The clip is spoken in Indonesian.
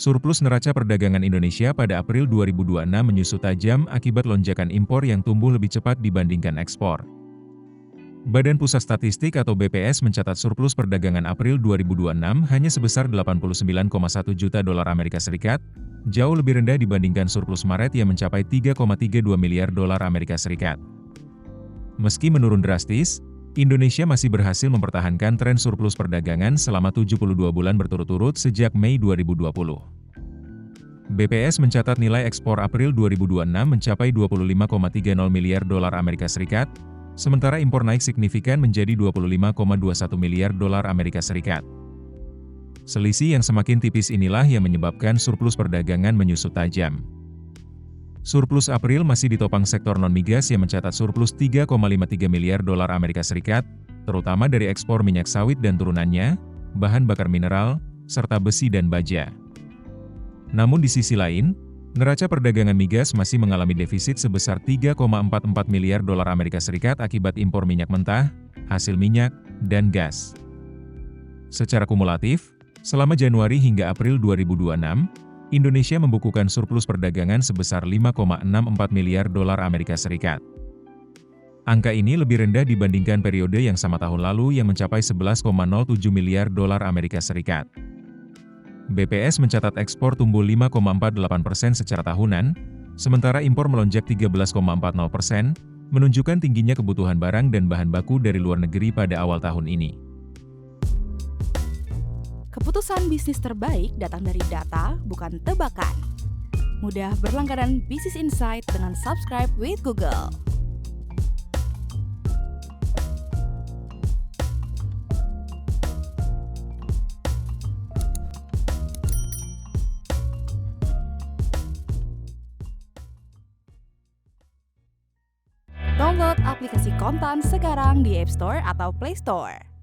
Surplus neraca perdagangan Indonesia pada April 2026 menyusut tajam akibat lonjakan impor yang tumbuh lebih cepat dibandingkan ekspor. Badan Pusat Statistik atau BPS mencatat surplus perdagangan April 2026 hanya sebesar 89,1 juta dolar Amerika Serikat, jauh lebih rendah dibandingkan surplus Maret yang mencapai 3,32 miliar dolar Amerika Serikat. Meski menurun drastis, Indonesia masih berhasil mempertahankan tren surplus perdagangan selama 72 bulan berturut-turut sejak Mei 2020. BPS mencatat nilai ekspor April 2026 mencapai 25,30 miliar dolar Amerika Serikat, sementara impor naik signifikan menjadi 25,21 miliar dolar Amerika Serikat. Selisih yang semakin tipis inilah yang menyebabkan surplus perdagangan menyusut tajam. Surplus April masih ditopang sektor non-migas yang mencatat surplus 3,53 miliar dolar Amerika Serikat, terutama dari ekspor minyak sawit dan turunannya, bahan bakar mineral, serta besi dan baja. Namun di sisi lain, neraca perdagangan migas masih mengalami defisit sebesar 3,44 miliar dolar Amerika Serikat akibat impor minyak mentah, hasil minyak, dan gas. Secara kumulatif, selama Januari hingga April 2026, Indonesia membukukan surplus perdagangan sebesar 5,64 miliar dolar Amerika Serikat. Angka ini lebih rendah dibandingkan periode yang sama tahun lalu yang mencapai 11,07 miliar dolar Amerika Serikat. BPS mencatat ekspor tumbuh 5,48% secara tahunan, sementara impor melonjak 13,40%, menunjukkan tingginya kebutuhan barang dan bahan baku dari luar negeri pada awal tahun ini. Keputusan bisnis terbaik datang dari data, bukan tebakan. Mudah berlangganan Business Insight dengan subscribe with Google. Download aplikasi Kontan sekarang di App Store atau Play Store.